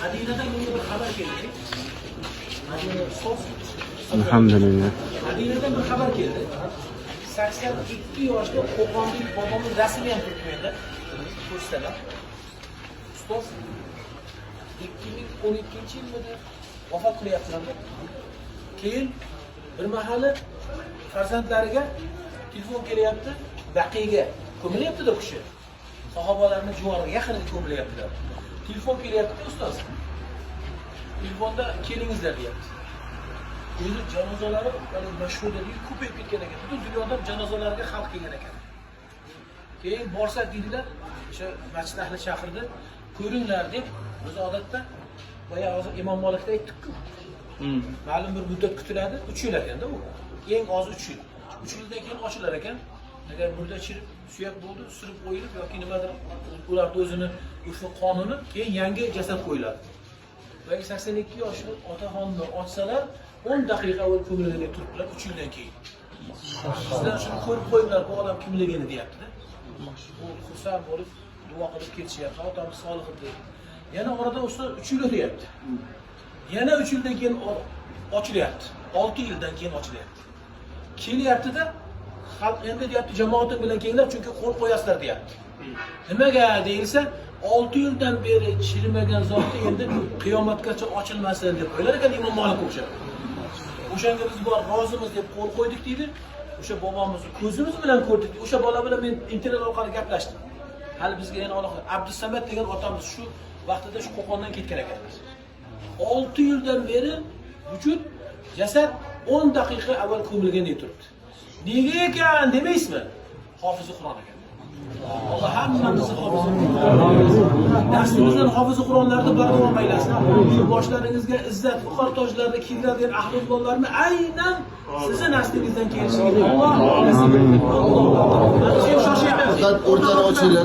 Madinadan menga bir xabar keldi. Alhamdulillah. Madinadan bir xabar keldi. 82 yoshda Qo'qonlik bobomning rasmi ham turibdi. Ko'rsalar. Ustoz 2012-yilda vafot qilyaptilar. Keyin bir mahali farzandlariga telefon kelyapti, Baqiyaga ko'milyapti-da kishi. Sahobalarning juvoniga yaqinida ko'milyaptilar. Telefon kelyapti, ustoz. Telefonda kelingizlar deyapti. O'zi janozalari mashhur dedilar, ko'payib ketgan ekan. Butun dunyodan janozalarga xalq kelgan ekan. Keyin borsak dedilar, o'sha masjid ahli chaqirdi, ko'ringlar deb, o'zi odatda boya hozir Imom Malikda aytdik-ku. Ma'lum bir muddat kutiladi, 3 yil ekanda u. Eng oz 3 yil. 3 yildan keyin ochilar ekan. Agar murda chirib, suyak bo'ldi, surib qo'yilib yoki nimadir, ularning o'zini o'sha qonuni, keyin yangi jasad qo'yiladi. Va 82 yoshli otaxonni ochsalar, 10 daqiqa avval ko'milgani turibdilar 3 yildan keyin. Sizlar shuni ko'rib qo'yinglar, bu odam kimligini deyapti-da. Bu xursand bo'lib duo qilib ketishyapti. Otamiz solih deb. Yana oradan ustoz 3 yil o'tyapti. Yana 3 yildan keyin ochilyapti. 6 yildan keyin ochilyapti. Kelyapti-da, xalq endi deyapti, jamoatim bilan kelinglar, chunki qo'l qo'yasizlar deyapti. Nimaga deyilsa, 6 yildan beri chirimagan zotni endi qiyomatgacha ochilmasin deb qo'ylar ekan Imom Malik o'sha. O'shanga biz bor rozimiz deb qo'l qo'ydik deydi. O'sha bobomizni ko'zimiz bilan ko'rdik. O'sha bola bilan men internet orqali gaplashdim. Hali bizga yana aloqa. Abdusamad degan otamiz shu vaqtida shu Qo'qondan ketgan ekan. 6 yildan beri vujud jasad 10 daqiqa avval ko'milgandek turibdi. Nega ekan demaysizmi? Hofizi Qur'on ekan. Alloh hammamizni hofizi Qur'on. Dastimizdan hofizi Qur'onlarni bardavom aylasin. Shu boshlaringizga izzat, viqor tojlarni kiydiradigan ahlullohlarni aynan sizni naslingizdan kelishini Alloh nasib etsin. Alloh. Shoshayapsiz. O'rtani ochinglar.